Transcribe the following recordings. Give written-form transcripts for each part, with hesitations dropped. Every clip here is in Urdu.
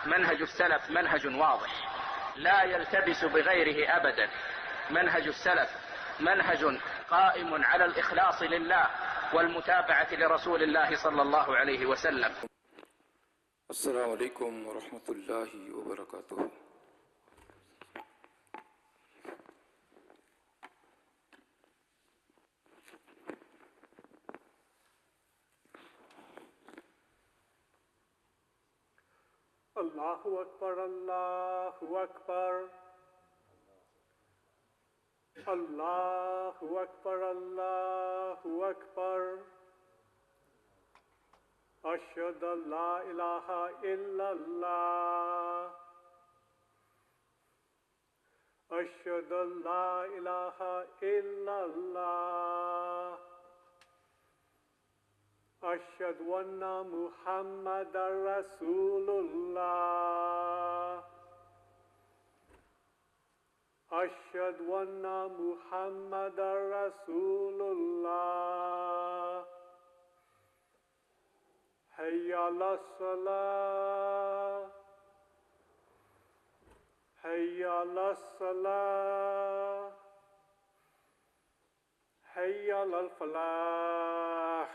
منهج السلف منهج واضح لا يلتبس بغيره أبدا. منهج السلف منهج قائم على الإخلاص لله والمتابعة لرسول الله صلى الله عليه وسلم. السلام علیکم ورحمۃ اللہ وبرکاتہ. اللہ اکبر اللہ اکبر اللہ اکبر اللہ اکبر اشہد ان لا الہ الا اللہ اشہد ان لا الہ الا اللہ اشہد ان محمد رسول اللہ اشہد ان محمد رسول اللہ حی علی الصلاۃ حی علی الصلاۃ حی علی الفلاح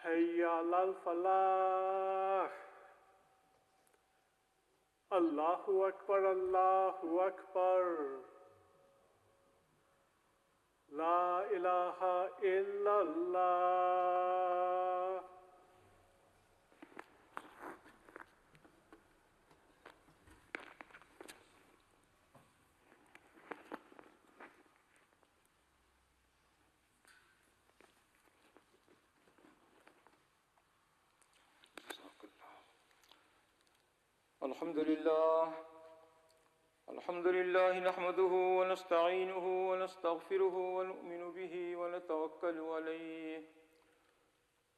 حی علی الفلاح. اللہ اکبر اللہ اکبر لا الہ الا اللہ. الحمد لله نحمده ونستعينه ونستغفره ونؤمن به ونتوكل عليه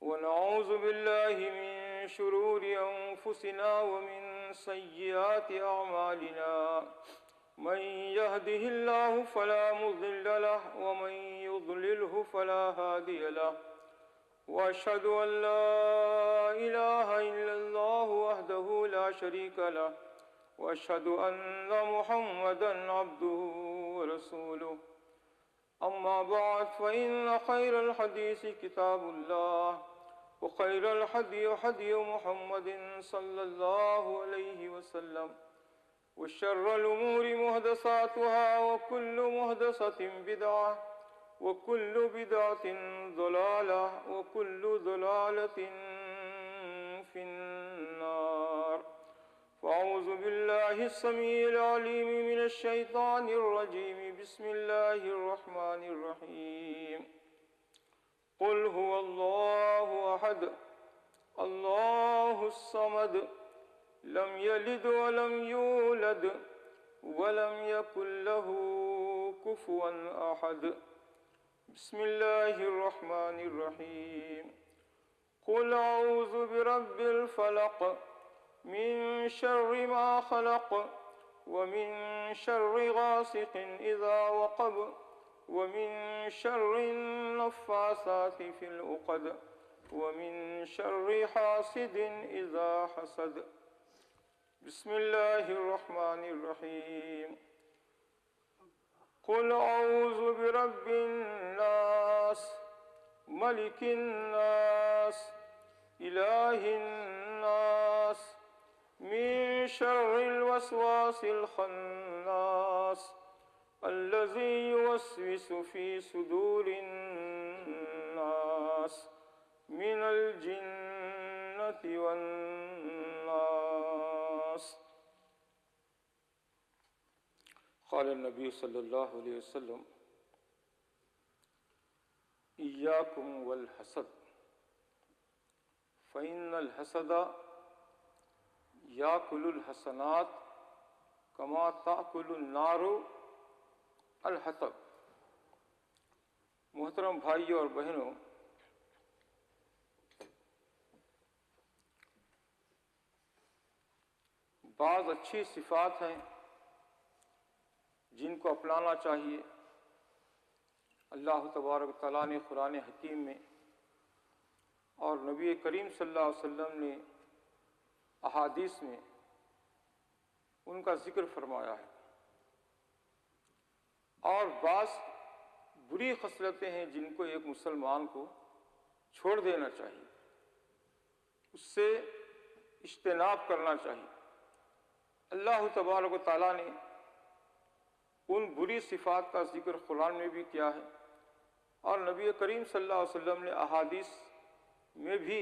ونعوذ بالله من شرور أنفسنا ومن سيئات أعمالنا. من يهده الله فلا مضل له ومن يضلله فلا هادي له. وأشهد أن لا إله إلا الله وحده لا شريك له وأشهد أن محمدا عبده ورسوله. أما بعد فإن خير الحديث كتاب الله وخير الهدي هدي محمد صلى الله عليه وسلم وشر الأمور محدثاتها وكل محدثة بدعة وكل بدعة ضلالة وكل ضلالة في النار. فأعوذ بالله السميع العليم من الشيطان الرجيم. بسم الله الرحمن الرحيم. قل هو الله أحد الله الصمد لم يلد ولم يولد ولم يكن له كفوا أحد. بسم الله الرحمن الرحيم. قل أعوذ برب الفلق من شر ما خلق ومن شر غاسق إذا وقب ومن شر النفاثات في العقد ومن شر حاسد إذا حسد. بسم الله الرحمن الرحيم. قل أعوذ برب الناس ملك الناس إله الناس من شر الوسواس الخناس الذي يوسوس في صدور الناس من الجنة والناس. قال النبي صلى الله عليه وسلم إياكم والحسد فإن الحسد يأكل الحسنات كما تأكل النار الحطب. محترم بھائیوں اور بہنوں، بعض اچھی صفات ہیں جن کو اپنانا چاہیے. اللہ تبارک تعالیٰ نے قرآن حکیم میں اور نبی کریم صلی اللہ علیہ وسلم نے احادیث میں ان کا ذکر فرمایا ہے، اور بعض بری خصلتیں ہیں جن کو ایک مسلمان کو چھوڑ دینا چاہیے، اس سے اجتناب کرنا چاہیے۔ اللہ تبارک و تعالیٰ نے ان بری صفات کا ذکر قرآن میں بھی کیا ہے، اور نبی کریم صلی اللہ علیہ وسلم نے احادیث میں بھی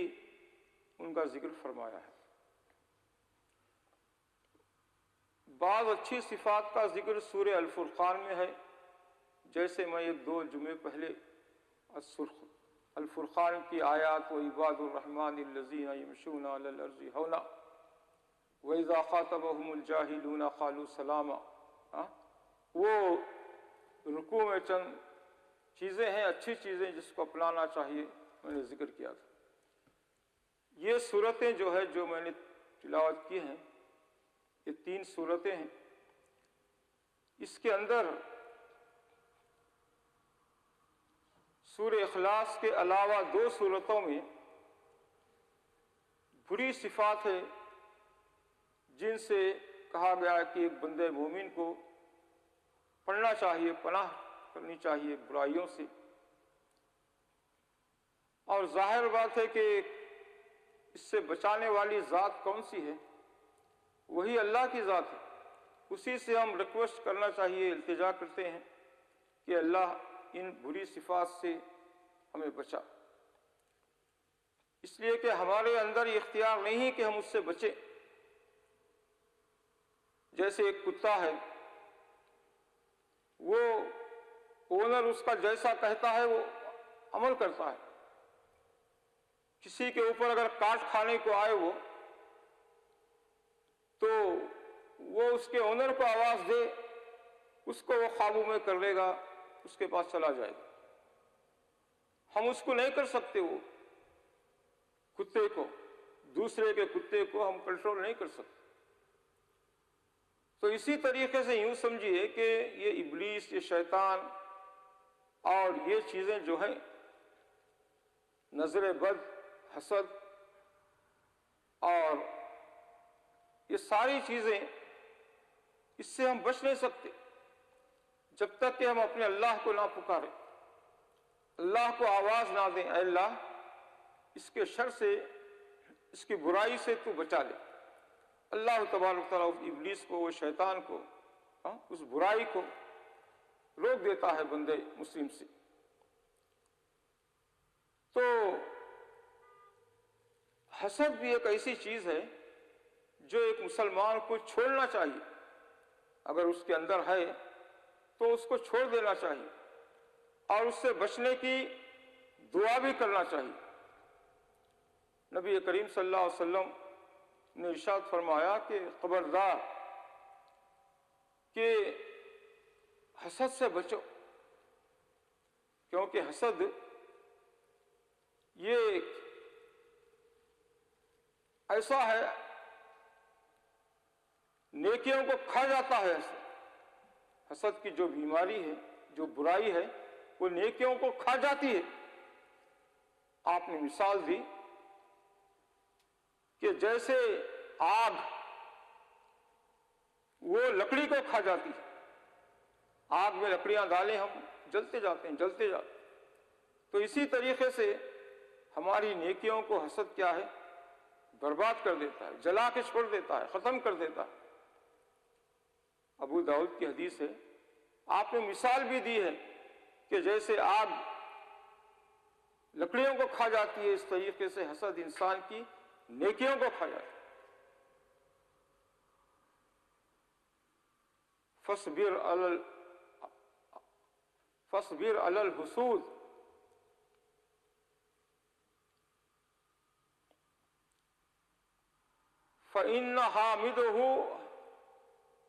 ان کا ذکر فرمایا ہے۔ بعض اچھی صفات کا ذکر سورہ الفرقان میں ہے، جیسے میں ایک دو جمعے پہلے الفرقان کی آیات وعباد الرحمن الذین یمشون علی الارض ہونا وَإِذَا خَاطَبَهُمُ الْجَاهِلُونَ قَالُوا سَلَامًا، وہ رکوع میں چند چیزیں ہیں، اچھی چیزیں جس کو اپنانا چاہیے، میں نے ذکر کیا تھا۔ یہ صورتیں جو ہے جو میں نے تلاوت کی ہیں، یہ 3 صورتیں ہیں، اس کے اندر سورہ اخلاص کے علاوہ 2 صورتوں میں بری صفات ہے جن سے کہا گیا ہے کہ ایک بندے مومن کو پڑھنا چاہیے، پناہ کرنی چاہیے برائیوں سے۔ اور ظاہر بات ہے کہ اس سے بچانے والی ذات کون سی ہے؟ وہی اللہ کی ذات ہے، اسی سے ہم ریکویسٹ کرنا چاہیے، التجا کرتے ہیں کہ اللہ ان بری صفات سے ہمیں بچا، اس لیے کہ ہمارے اندر یہ اختیار نہیں ہے کہ ہم اس سے بچیں۔ جیسے ایک کتا ہے، وہ اونر اس کا جیسا کہتا ہے وہ عمل کرتا ہے، کسی کے اوپر اگر کاٹ کھانے کو آئے وہ تو وہ اس کے اونر کو آواز دے، اس کو وہ قابو میں کر لے گا، اس کے پاس چلا جائے گا۔ ہم اس کو نہیں کر سکتے، وہ کتے کو، دوسرے کے کتے کو ہم کنٹرول نہیں کر سکتے۔ تو اسی طریقے سے یوں سمجھیے کہ یہ ابلیس، یہ شیطان اور یہ چیزیں جو ہیں، نظر بد، حسد اور یہ ساری چیزیں، اس سے ہم بچ نہیں سکتے جب تک کہ ہم اپنے اللہ کو نہ پکاریں، اللہ کو آواز نہ دیں، اے اللہ اس کے شر سے، اس کی برائی سے تو بچا لے۔ اللہ تبارک تعالیٰ ابلیس کو، وہ شیطان کو، اس برائی کو روک دیتا ہے بندے مسلم سے۔ تو حسد بھی ایک ایسی چیز ہے جو ایک مسلمان کو چھوڑنا چاہیے، اگر اس کے اندر ہے تو اس کو چھوڑ دینا چاہیے اور اس سے بچنے کی دعا بھی کرنا چاہیے۔ نبی کریم صلی اللہ علیہ وسلم نے ارشاد فرمایا کہ خبردار کہ حسد سے بچو، کیونکہ حسد یہ ایسا ہے، نیکیوں کو کھا جاتا ہے۔ حسد کی جو بیماری ہے، جو برائی ہے، وہ نیکیوں کو کھا جاتی ہے۔ آپ نے مثال دی کہ جیسے آگ وہ لکڑی کو کھا جاتی ہے، آگ میں لکڑیاں ڈالیں ہم، جلتے جاتے ہیں، جلتے جاتے ہیں۔ تو اسی طریقے سے ہماری نیکیوں کو حسد کیا ہے؟ برباد کر دیتا ہے، جلا کے چھوڑ دیتا ہے، ختم کر دیتا ہے۔ ابو داؤد کی حدیث ہے، آپ نے مثال بھی دی ہے کہ جیسے آگ لکڑیوں کو کھا جاتی ہے، اس طریقے سے حسد انسان کی نیکیوں کو کھا جاتا ہے۔ فاصبر علی الحسود، فإن حامده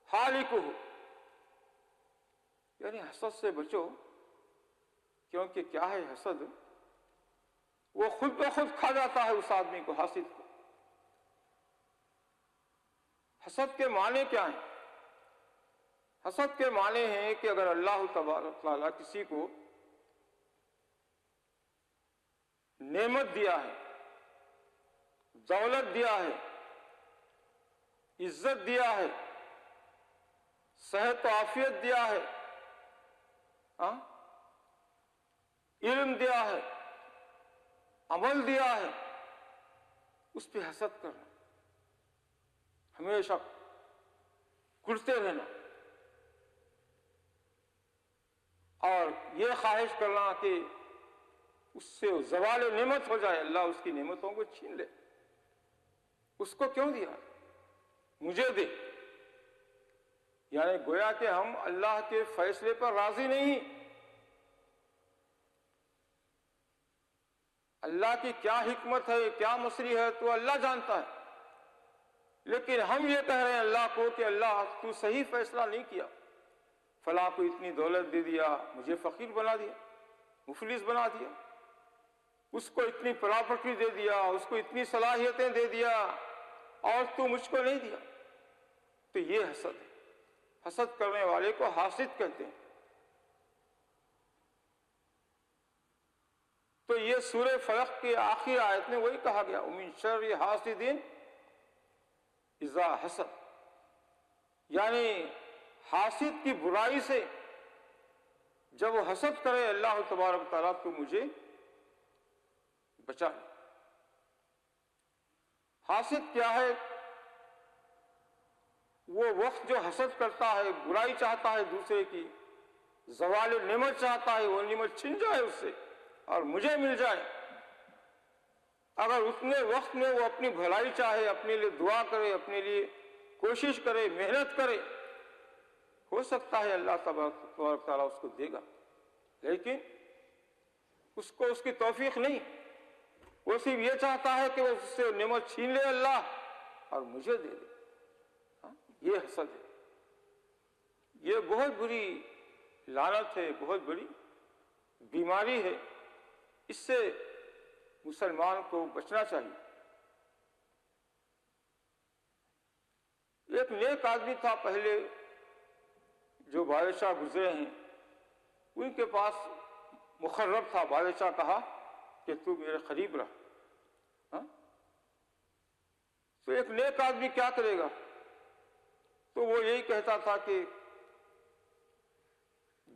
حالکہ، یعنی حسد سے بچو، کیونکہ کیا ہے حسد؟ وہ خود بخود کھا جاتا ہے اس آدمی کو، حاسد کو۔ حسد کے معنی کیا ہیں؟ حسد کے معنی ہیں کہ اگر اللہ تبارک تعالیٰ کسی کو نعمت دیا ہے، دولت دیا ہے، عزت دیا ہے، صحت و عافیت دیا ہے، علم دیا ہے، عمل دیا ہے، اس پہ حسد کرنا، ہمیشہ کرتے رہنا اور یہ خواہش کرنا کہ اس سے زوال نعمت ہو جائے، اللہ اس کی نعمتوں کو چھین لے. اس کو کیوں دیا؟ مجھے دے. یعنی گویا کہ ہم اللہ کے فیصلے پر راضی نہیں. اللہ کی کیا حکمت ہے، کیا مصری ہے تو اللہ جانتا ہے، لیکن ہم یہ کہہ رہے ہیں اللہ کو کہ اللہ تو صحیح فیصلہ نہیں کیا. فلاں کو اتنی دولت دے دیا، مجھے فقیر بنا دیا، مفلس بنا دیا. اس کو اتنی پراپرٹی دے دیا، اس کو اتنی صلاحیتیں دے دیا، اور تو مجھ کو نہیں دیا. تو یہ حسد ہے. حسد کرنے والے کو حاسد کہتے ہیں. تو یہ سورہ فلق کی آخری آیت میں وہی کہا گیا، وَمِن شَرِّ حَاسِدٍ اِذَا حَسَدَ، یعنی حاسد کی برائی سے جب وہ حسد کرے اللہ تبارک تعالیٰ تو مجھے بچا. حاسد کیا ہے؟ وہ وقت جو حسد کرتا ہے، برائی چاہتا ہے دوسرے کی، زوال نعمت چاہتا ہے، وہ نعمت چھن جائے اس سے اور مجھے مل جائے. اگر اتنے وقت میں وہ اپنی بھلائی چاہے، اپنے لیے دعا کرے، اپنے لیے کوشش کرے، محنت کرے، ہو سکتا ہے اللہ تبارک تعالیٰ اس کو دے گا، لیکن اس کو اس کی توفیق نہیں. وہ صرف یہ چاہتا ہے کہ وہ اس سے نعمت چھین لے اللہ اور مجھے دے دے. یہ حسد ہے. یہ بہت بری لعنت ہے، بہت بڑی بیماری ہے. اس سے مسلمان کو بچنا چاہیے. ایک نیک آدمی تھا پہلے جو بادشاہ گزرے ہیں، ان کے پاس مقرب تھا. بادشاہ کہا کہ تو میرے قریب رہ. تو ایک نیک آدمی کیا کرے گا؟ تو وہ یہی کہتا تھا کہ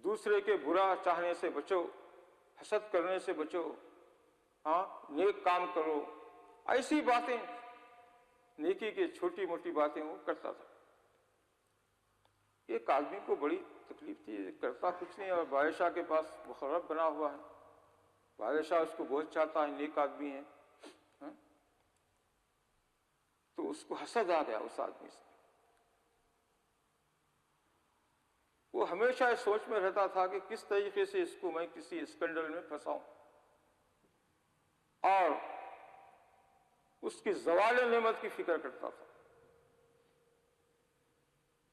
دوسرے کے برا چاہنے سے بچو، حسد کرنے سے بچو، نیک کام کرو. ایسی باتیں، نیکی کی چھوٹی موٹی باتیں وہ کرتا تھا. ایک آدمی کو بڑی تکلیف تھی، کرتا کچھ نہیں اور بادشاہ کے پاس مقرب بنا ہوا ہے. بادشاہ اس کو بہت چاہتا ہے، نیک آدمی ہے. تو اس کو حسد آ گیا اس آدمی سے. وہ ہمیشہ اس سوچ میں رہتا تھا کہ کس طریقے سے اس کو میں کسی اسکینڈل میں پھنساؤں اور اس کی زوال نعمت کی فکر کرتا تھا.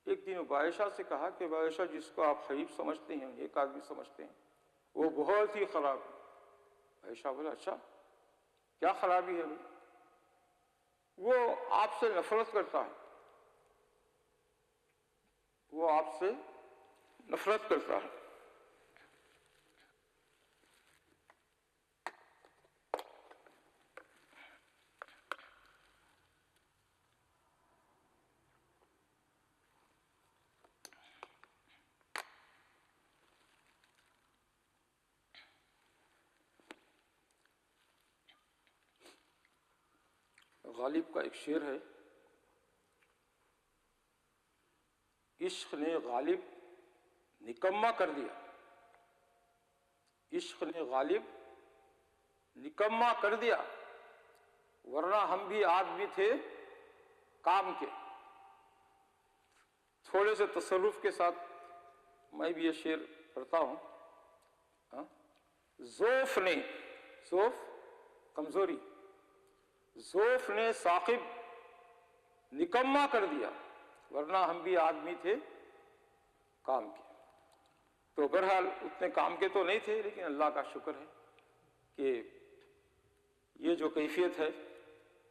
ایک دن وہ بادشاہ سے کہا کہ بادشاہ جس کو آپ قریب سمجھتے ہیں، ایک آدمی سمجھتے ہیں، وہ بہت ہی خراب ہے. بادشاہ بولا اچھا کیا خرابی ہے؟ وہ آپ سے نفرت کرتا ہے، وہ آپ سے نفرت کرتا ہے. غالب کا ایک شعر ہے، عشق نے غالب نکما کر دیا. عشق نے غالب نکما کر دیا، ورنہ ہم بھی آدمی تھے کام کے. تھوڑے سے تصرف کے ساتھ میں بھی یہ شعر پڑھتا ہوں. ذوف نے، ذوف کمزوری، ذوف نے ثاقب نکما کر دیا، ورنہ ہم بھی آدمی تھے کام کے. تو بہرحال اتنے کام کے تو نہیں تھے، لیکن اللہ کا شکر ہے کہ یہ جو کیفیت ہے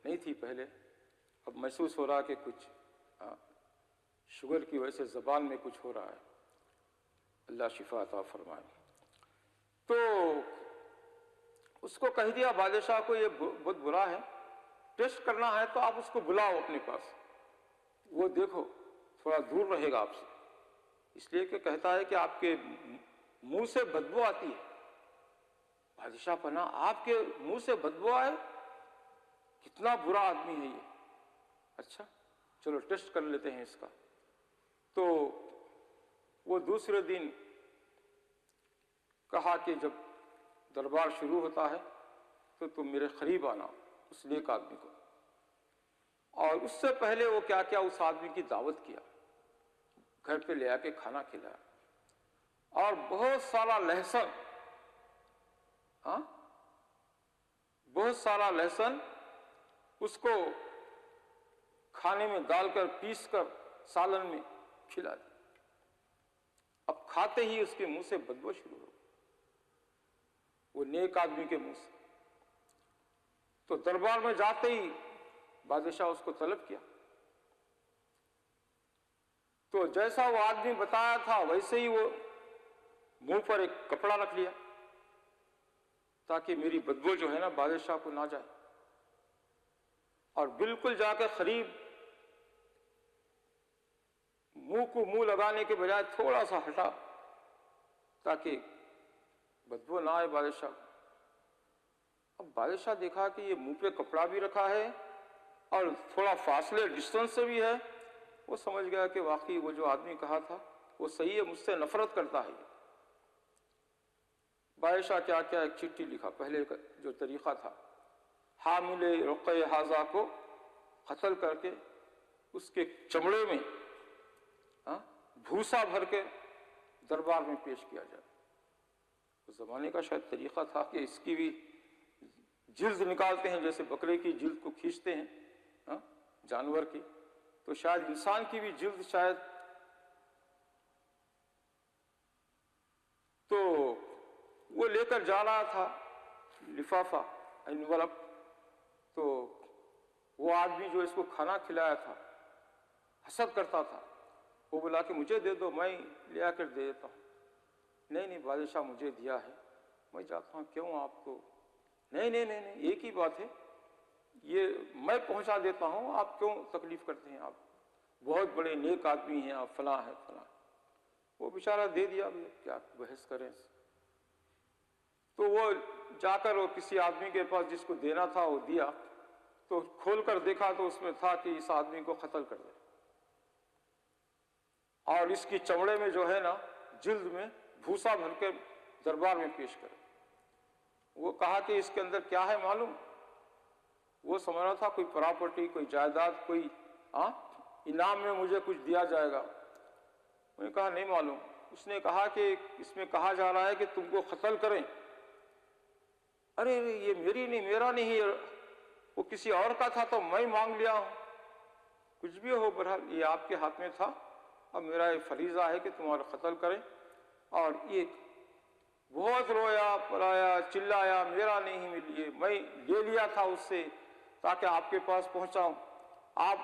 نہیں تھی پہلے. اب محسوس ہو رہا کہ کچھ شوگر کی وجہ سے زبان میں کچھ ہو رہا ہے. اللہ شفا عطا فرمائے. تو اس کو کہہ دیا بادشاہ کو یہ بہت برا ہے، ٹیسٹ کرنا ہے تو آپ اس کو بلاؤ اپنے پاس. وہ دیکھو تھوڑا دور رہے گا آپ سے، اس لیے کہ کہتا ہے کہ آپ کے منہ سے بدبو آتی ہے۔ بادشاہ پناہ آپ کے منہ سے بدبو آئے، کتنا برا آدمی ہے یہ۔ اچھا چلو ٹیسٹ کر لیتے ہیں اس کا۔ تو وہ دوسرے دن کہا کہ جب دربار شروع ہوتا ہے تو تم میرے قریب آنا، اس نیک آدمی کو۔ اور اس سے پہلے وہ کیا کیا، اس آدمی کی دعوت کیا، گھر پہ لے آ کے کھانا کھلایا، اور بہت سارا لہسن، بہت سارا لہسن اس کو کھانے میں ڈال کر پیس کر سالن میں کھلا دیا۔ اب کھاتے ہی اس کے منہ سے بدبو شروع ہو، وہ نیک آدمی کے منہ سے۔ تو دربار میں جاتے ہی بادشاہ اس کو طلب کیا، تو جیسا وہ آدمی بتایا تھا ویسے ہی وہ منہ پر ایک کپڑا رکھ لیا تاکہ میری بدبو جو ہے نا بادشاہ کو نہ جائے، اور بالکل جا کے قریب منہ کو منہ لگانے کے بجائے تھوڑا سا ہٹا تاکہ بدبو نہ آئے بادشاہ کو۔ اب بادشاہ دیکھا کہ یہ منہ پہ کپڑا بھی رکھا ہے اور تھوڑا فاصلے ڈسٹنس سے بھی ہے، وہ سمجھ گیا کہ واقعی وہ جو آدمی کہا تھا وہ صحیح ہے، مجھ سے نفرت کرتا ہے۔ بادشاہ کیا کیا ایک چٹھی لکھا، پہلے کا جو طریقہ تھا، حامل رقیہ حاضہ کو قتل کر کے اس کے چمڑے میں بھوسا بھر کے دربار میں پیش کیا جائے۔ اس زمانے کا شاید طریقہ تھا کہ اس کی بھی جلد نکالتے ہیں، جیسے بکرے کی جلد کو کھینچتے ہیں جانور کی، تو شاید انسان کی بھی جلد شاید۔ تو وہ لے کر جا رہا تھا لفافہ انولپ، تو وہ آدمی جو اس کو کھانا کھلایا تھا حسد کرتا تھا، وہ بولا کہ مجھے دے دو، میں لے آ کر دے دیتا ہوں۔ نہیں نہیں بادشاہ مجھے دیا ہے، میں چاہتا ہوں کیوں آپ کو، نہیں نہیں نہیں نہیں ایک ہی بات ہے، یہ میں پہنچا دیتا ہوں، آپ کیوں تکلیف کرتے ہیں، آپ بہت بڑے نیک آدمی ہیں، آپ فلاں ہے فلاں۔ وہ بیچارہ دے دیا، کیا بحث کریں۔ تو وہ جا کر وہ کسی آدمی کے پاس جس کو دینا تھا وہ دیا، تو کھول کر دیکھا تو اس میں تھا کہ اس آدمی کو قتل کر دے، اور اس کی چمڑے میں جو ہے نا جلد میں بھوسا بھر کے دربار میں پیش کرے۔ وہ کہا کہ اس کے اندر کیا ہے معلوم؟ وہ سمجھ رہا تھا کوئی پراپرٹی، کوئی جائیداد، کوئی انعام میں مجھے کچھ دیا جائے گا۔ میں نے کہا نہیں معلوم۔ اس نے کہا کہ اس میں کہا جا رہا ہے کہ تم کو قتل کریں۔ ارے یہ میری نہیں، میرا نہیں، وہ کسی اور کا تھا تو میں مانگ لیا ہوں۔ کچھ بھی ہو بہرحال یہ آپ کے ہاتھ میں تھا، اب میرا یہ فریضہ ہے کہ تمہارا قتل کریں۔ اور یہ بہت رویا پلایا چلایا، میرا نہیں ملیے، میں لے لیا تھا اس سے تاکہ آپ کے پاس پہنچاؤں، آپ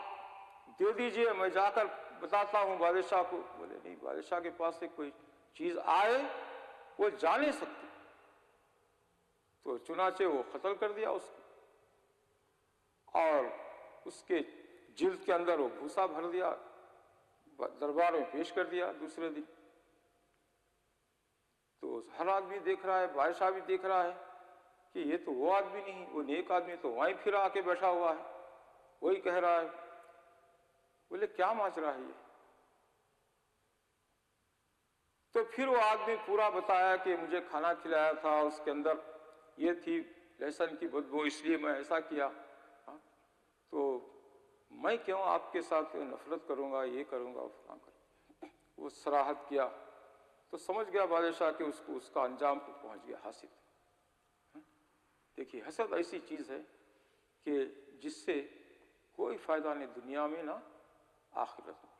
دے دیجئے، میں جا کر بتاتا ہوں بادشاہ کو۔ بولے نہیں، بادشاہ کے پاس سے کوئی چیز آئے وہ جا نہیں سکتی۔ تو چنانچہ وہ قتل کر دیا اس کو، اور اس کے جلد کے اندر وہ بھوسا بھر دیا، دربار میں پیش کر دیا دوسرے دن۔ تو ہر آدمی دیکھ رہا ہے، بادشاہ بھی دیکھ رہا ہے کہ یہ تو وہ آدمی نہیں، وہ نیک آدمی تو وہیں پھر آ کے بیٹھا ہوا ہے، وہی کہہ رہا ہے۔ بولے کیا ماجرا ہے یہ؟ تو پھر وہ آدمی پورا بتایا کہ مجھے کھانا کھلایا تھا، اس کے اندر یہ تھی لہسن کی بدبو، اس لیے میں ایسا کیا، تو میں کیوں آپ کے ساتھ نفرت کروں گا، یہ کروں گا فلاں کروں۔ وہ صراحت کیا تو سمجھ گیا بادشاہ کہ اس کو اس کا انجام کو پہنچ گیا، حاصل۔ دیکھیے حسد ایسی چیز ہے کہ جس سے کوئی فائدہ نہیں دنیا میں نہ آخرت میں۔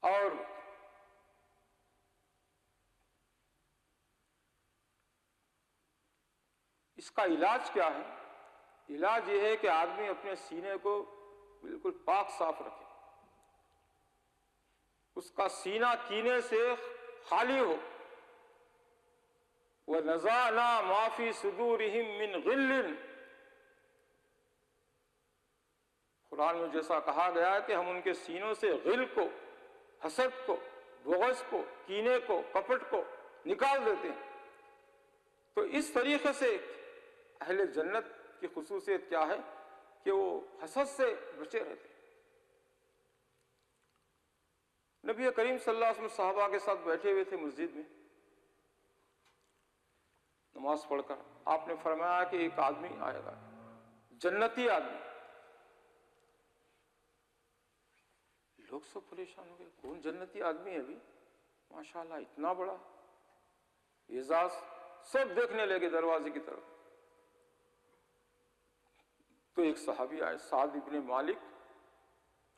اور اس کا علاج کیا ہے؟ علاج یہ ہے کہ آدمی اپنے سینے کو بالکل پاک صاف رکھے، اس کا سینہ کینے سے خالی ہو۔ وَنَزَعْنَا مَا فِي صُدُورِهِم مِّن غِلٍّ، قرآن میں جیسا کہا گیا ہے کہ ہم ان کے سینوں سے غل کو، حسد کو، بغض کو، کینے کو، کپٹ کو نکال دیتے ہیں۔ تو اس طریقے سے اہل جنت کی خصوصیت کیا ہے کہ وہ حسد سے بچے رہتے ہیں۔ نبی کریم صلی اللہ علیہ وسلم صحابہ کے ساتھ بیٹھے ہوئے تھے مسجد میں نماز پڑھ کر، آپ نے فرمایا کہ ایک آدمی آئے گا، جنتی آدمی۔ لوگ سب پریشان ہو گئے، کون جنتی آدمی ہے ابھی؟ ماشاءاللہ اتنا بڑا اعزاز، سب دیکھنے لگے دروازے کی طرف۔ تو ایک صحابی آئے، سعد ابن مالک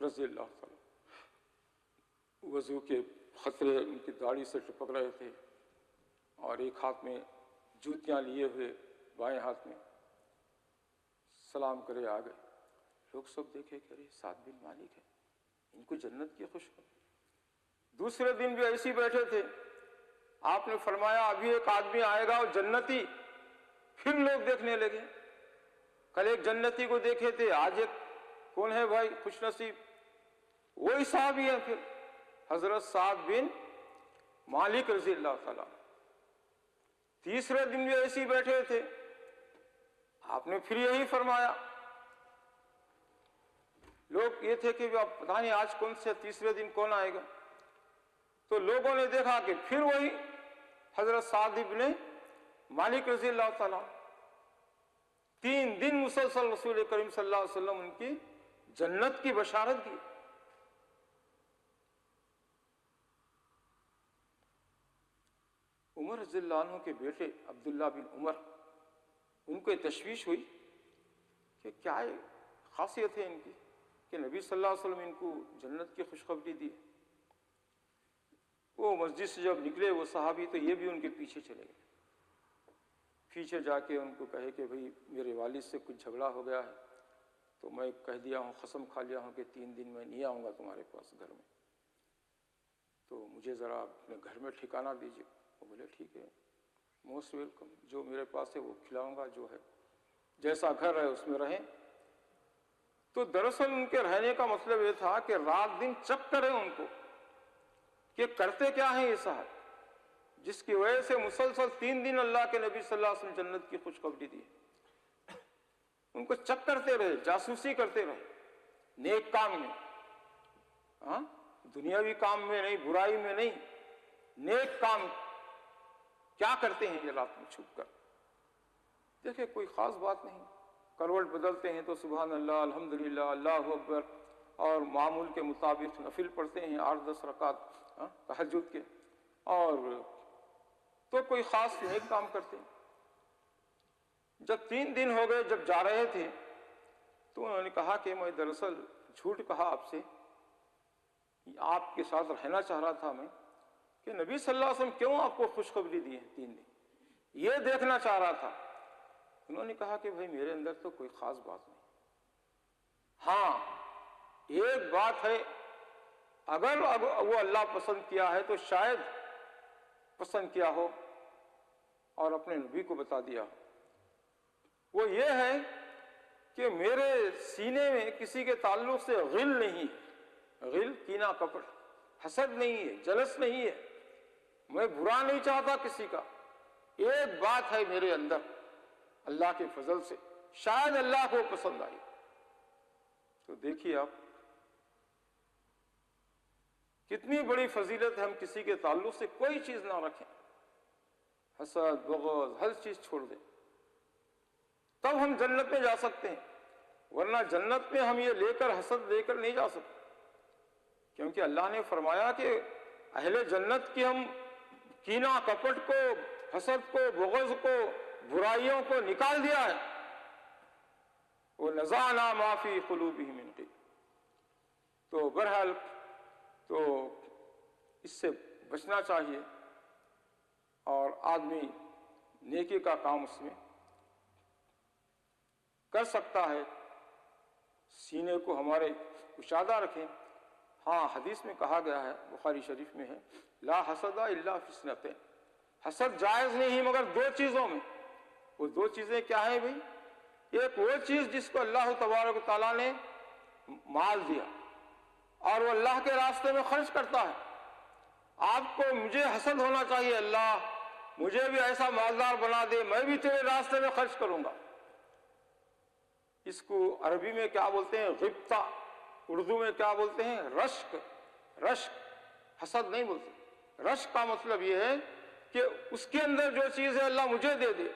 رضی اللہ تعالی، وضو کے خطرے ان کی داڑھی سے ٹپک رہے تھے اور ایک ہاتھ میں جوتیاں لیے ہوئے، بائیں ہاتھ میں، سلام کرے آ گئے۔ لوگ سب دیکھے کہ ارے سعد بن مالک ہے، ان کو جنت کی خوشخبری۔ دوسرے دن بھی ایسے بیٹھے تھے، آپ نے فرمایا ابھی ایک آدمی آئے گا اور جنتی، پھر لوگ دیکھنے لگے۔ کل ایک جنتی کو دیکھے تھے، آج ایک کون ہے بھائی خوش نصیب، وہی صحابی ہے پھر حضرت سعد بن مالک رضی اللہ تعالیٰ۔ تیسرے دن بھی ایسے ہی بیٹھے تھے، آپ نے پھر یہی فرمایا۔ لوگ یہ تھے کہ اب پتہ نہیں آج کون سے تیسرے دن کون آئے گا، تو لوگوں نے دیکھا کہ پھر وہی حضرت سعد بن مالک رضی اللہ تعالیٰ۔ 3 دن مسلسل رسول کریم صلی اللہ علیہ وسلم ان کی جنت کی بشارت دی۔ عمر رضی اللہ عنہ کے بیٹے عبداللہ بن عمر، ان کو یہ تشویش ہوئی کہ کیا خاصیت ہے ان کی کہ نبی صلی اللہ علیہ وسلم ان کو جنت کی خوشخبری دی۔ وہ مسجد سے جب نکلے وہ صحابی، تو یہ بھی ان کے پیچھے چلے گئے، پیچھے جا کے ان کو کہے کہ بھئی میرے والد سے کچھ جھگڑا ہو گیا ہے، تو میں کہہ دیا ہوں، قسم کھا لیا ہوں کہ 3 دن میں نہیں آؤں گا تمہارے پاس گھر میں، تو مجھے ذرا اپنے گھر میں ٹھکانہ دیجیے۔ وہ بولے ٹھیک ہے، موسٹ ویلکم، جو میرے پاس ہے وہ کھلاؤں گا، جو ہے جیسا گھر ہے اس میں رہیں۔ تو دراصل ان کے رہنے کا مطلب یہ تھا کہ رات دن چیک کریں ان کو کہ کرتے کیا ہیں یہ صاحب، جس کی وجہ سے مسلسل 3 دن اللہ کے نبی صلی اللہ علیہ وسلم جنت کی خوشخبری دی۔ ان کو چیک کرتے رہے، جاسوسی کرتے رہے، نیک کام میں، ہاں دنیاوی کام میں نہیں، برائی میں نہیں، نیک کام کیا کرتے ہیں یہ رات میں چھپ کر۔ دیکھیں کوئی خاص بات نہیں، کروٹ بدلتے ہیں تو سبحان اللہ، الحمدللہ، اللہ اکبر، اور معمول کے مطابق نفل پڑھتے ہیں 8-10 رکعت تہجد کے، اور تو کوئی خاص نیک کام کرتے ہیں۔ جب 3 دن ہو گئے، جب جا رہے تھے تو انہوں نے کہا کہ میں دراصل جھوٹ کہا آپ سے، آپ کے ساتھ رہنا چاہ رہا تھا میں، کہ نبی صلی اللہ علیہ وسلم کیوں آپ کو خوشخبری دی ہے 3 دن، یہ دیکھنا چاہ رہا تھا۔ انہوں نے کہا کہ بھائی میرے اندر تو کوئی خاص بات نہیں، ہاں ایک بات ہے، اگر وہ اللہ پسند کیا ہے تو شاید پسند کیا ہو اور اپنے نبی کو بتا دیا ہو، وہ یہ ہے کہ میرے سینے میں کسی کے تعلق سے غل نہیں ہے، غل کینہ کپٹ، حسد نہیں ہے، جلس نہیں ہے، میں برا نہیں چاہتا کسی کا۔ ایک بات ہے میرے اندر، اللہ کے فضل سے شاید اللہ کو پسند آئی۔ تو دیکھیے آپ کتنی بڑی فضیلت ہے، ہم کسی کے تعلق سے کوئی چیز نہ رکھیں، حسد بغض ہر چیز چھوڑ دیں، تب ہم جنت میں جا سکتے ہیں، ورنہ جنت میں ہم یہ لے کر حسد لے کر نہیں جا سکتے، کیونکہ اللہ نے فرمایا کہ اہل جنت کی ہم کینہ کپٹ کو، حسد کو، بغض کو، برائیوں کو نکال دیا ہے۔ وَنَزَعْنَا مَا فِي قُلُوبِهِم مِّن غِلٍّ۔ تو بہرحال تو اس سے بچنا چاہیے، اور آدمی نیکی کا کام اس میں کر سکتا ہے، سینے کو ہمارے کشادہ رکھیں۔ ہاں حدیث میں کہا گیا ہے، بخاری شریف میں ہے، لا حسد الا فی اثنتین، حسد جائز نہیں مگر 2 چیزوں میں۔ وہ 2 چیزیں کیا ہیں بھئی؟ ایک وہ چیز جس کو اللہ تبارک و تعالیٰ نے مال دیا اور وہ اللہ کے راستے میں خرچ کرتا ہے، آپ کو مجھے حسد ہونا چاہیے، اللہ مجھے بھی ایسا مالدار بنا دے، میں بھی تیرے راستے میں خرچ کروں گا۔ اس کو عربی میں کیا بولتے ہیں؟ غبطہ، اردو میں کیا بولتے ہیں؟ رشک۔ رشک حسد نہیں بولتے، رشک کا مطلب یہ ہے کہ اس کے اندر جو چیز ہے اللہ مجھے دے دے،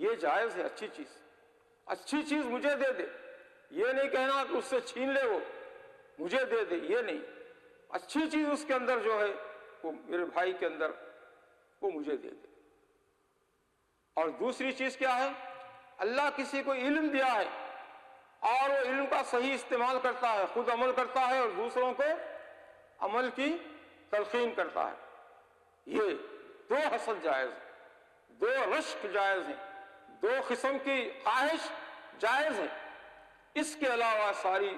یہ جائز ہے، اچھی چیز، اچھی چیز مجھے دے دے، یہ نہیں کہنا کہ اس سے چھین لے، وہ مجھے دے دے، یہ نہیں، اچھی چیز اس کے اندر جو ہے وہ میرے بھائی کے اندر وہ مجھے دے دے۔ اور دوسری چیز کیا ہے؟ اللہ کسی کو علم دیا ہے اور وہ علم کا صحیح استعمال کرتا ہے، خود عمل کرتا ہے اور دوسروں کو عمل کی تلقین کرتا ہے، یہ دو حسد جائز ہیں، دو رشک جائز ہیں، دو قسم کی خواہش جائز ہے۔ اس کے علاوہ ساری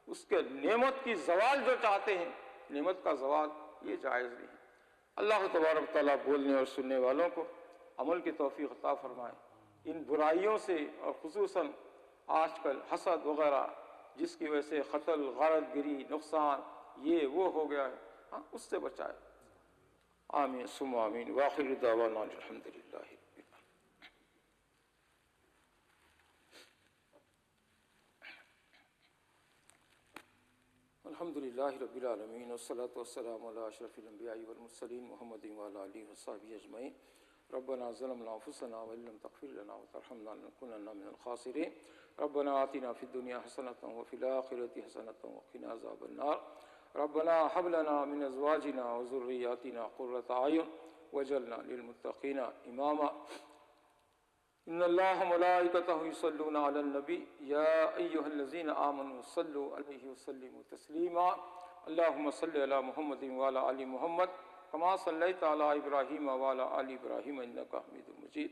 اس کے نعمت کی زوال جو چاہتے ہیں، نعمت کا زوال، یہ جائز نہیں ہے۔ اللہ تبارک تعالیٰ بولنے اور سننے والوں کو عمل کی توفیق عطا فرمائے۔ ان برائیوں سے اور خصوصاً آج کل حسد وغیرہ جس کی وجہ سے قتل، غارت گری، نقصان، یہ وہ ہو گیا ہے، اس سے بچائے۔ آمین ثم آمین، وآخر دعوانا الحمدللہ۔ الحمدللہ رب العالمین، والصلاة والسلام علی اشرف الانبیاء والمرسلین محمد وعلی آلہ وصحبہ اجمعین۔ ربنا ظلمنا انفسنا وان لم تغفر لنا وترحمنا لنكونن من الخاسرین۔ ربنا آتنا فی الدنیا حسنۃ وفی الآخرۃ حسنۃ وقنا عذاب النار۔ ربنا هب لنا من ازواجنا وذرياتنا قرۃ اعین واجعلنا للمتقین اماما۔ ان اللہ ملائکتہ یصلون علی النبی یا ایھا الذین آمنوا صلوا علیہ وسلموا تسلیما۔ اللہم صل علی محمد وعلی آل محمد کما صلیت علی ابراہیم وعلی آل ابراہیم انک حمید مجید۔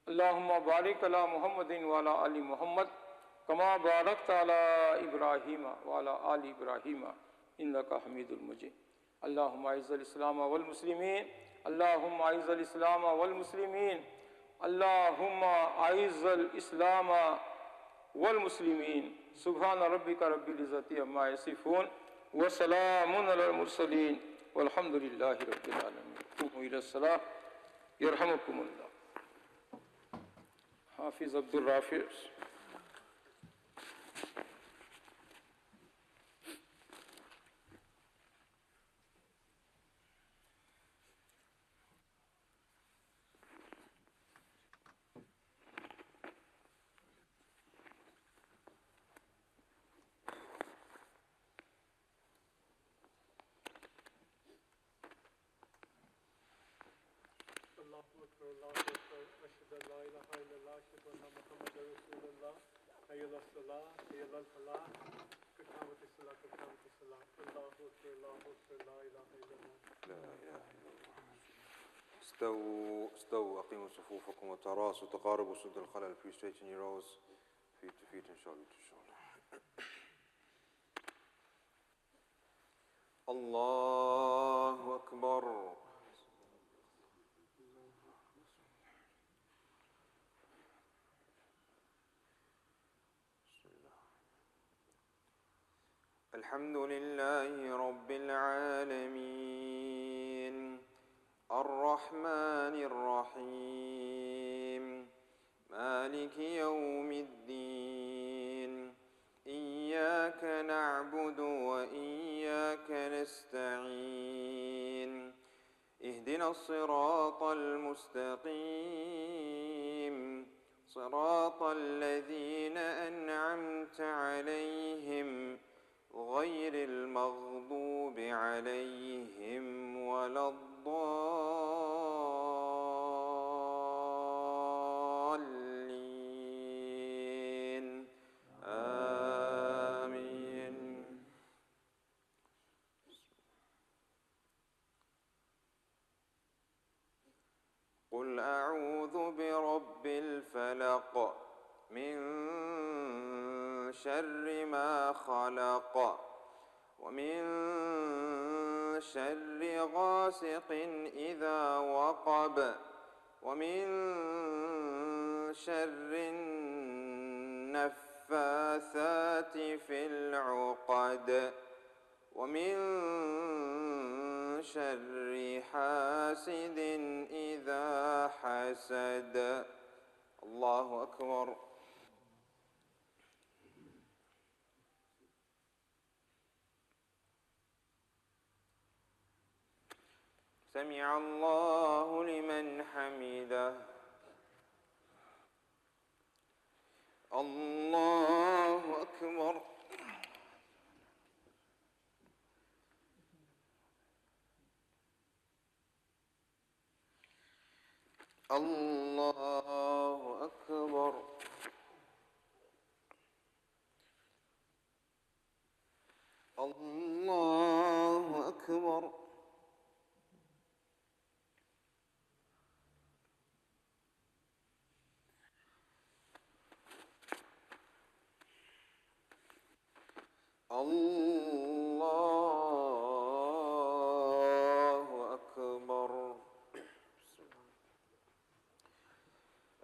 اللہم بارک علی محمد وعلی آل محمد کما بارکت علی ابراہیم وعلی آل ابراہیم انک حمید مجید۔ اللہم اعز الاسلام والمسلمین، اللہم اعز الاسلام والمسلمین، اللہم اعز الاسلام والمسلمین۔ سبحان ربک رب العزت عما یصفون وسلام علی المرسلین والحمد للہ رب العالمین۔ قوموا الی الصلاۃ یرحمکم اللہ۔ حافظ عبد الرافع۔ اللہ اکبر، اللہ اکبر، اشہد ان لا الہ الا اللہ، اشہد ان محمد رسول اللہ، حی علی الصلاۃ، حی علی الفلاح، قد قامت الصلاۃ، قد قامت الصلاۃ۔ اللہ اکبر، اللہ اکبر، لا الہ الا اللہ، لا إله إلا الله. استووا أقيموا صفوفكم وتراصوا تقاربوا سد الخلل. Please straighten your rows, feet to feet and shoulder to shoulder. الله أكبر. الحمد لله رب العالمين الرحمن الرحيم مالك يوم الدين إياك نعبد وإياك نستعين اهدنا الصراط المستقيم صراط الذين أنعمت عليهم غير المغضوب عليهم ولا الضالين آمين۔ قل أعوذ برب الفلق من شر ما خلق ومن شر غاسق إذا وقب ومن شر النفاثات النفاثات في العقد ومن شر حاسد إذا حسد. الله أكبر. سمع الله لمن حمده. الله أكبر. الله أكبر. الله أكبر. الله أكبر.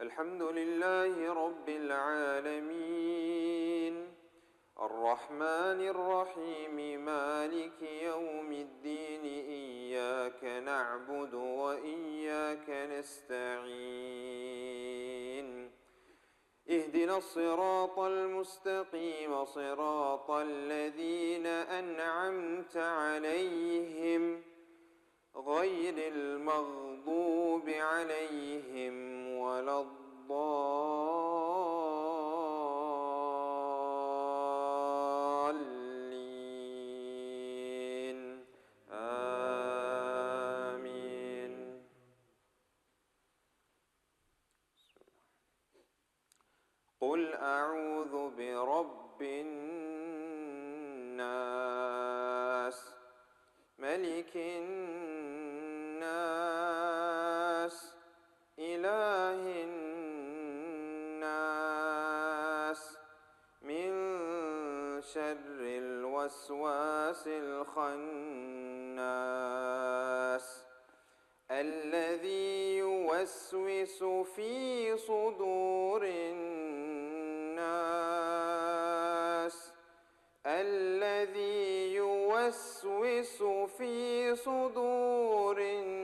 الحمد لله رب العالمين الرحمن الرحيم مالك يوم الدين إياك نعبد وإياك نستعين اهدنا الصراط المستقيم صراط الذين أنعمت عليهم غير المغضوب عليهم ولا الضالين آمين. قل أعوذ برب الناس ملك الناس إله الناس من شر الوسواس الخناس الذي يوسوس في صدور الناس الذي يوسوس في صدور الناس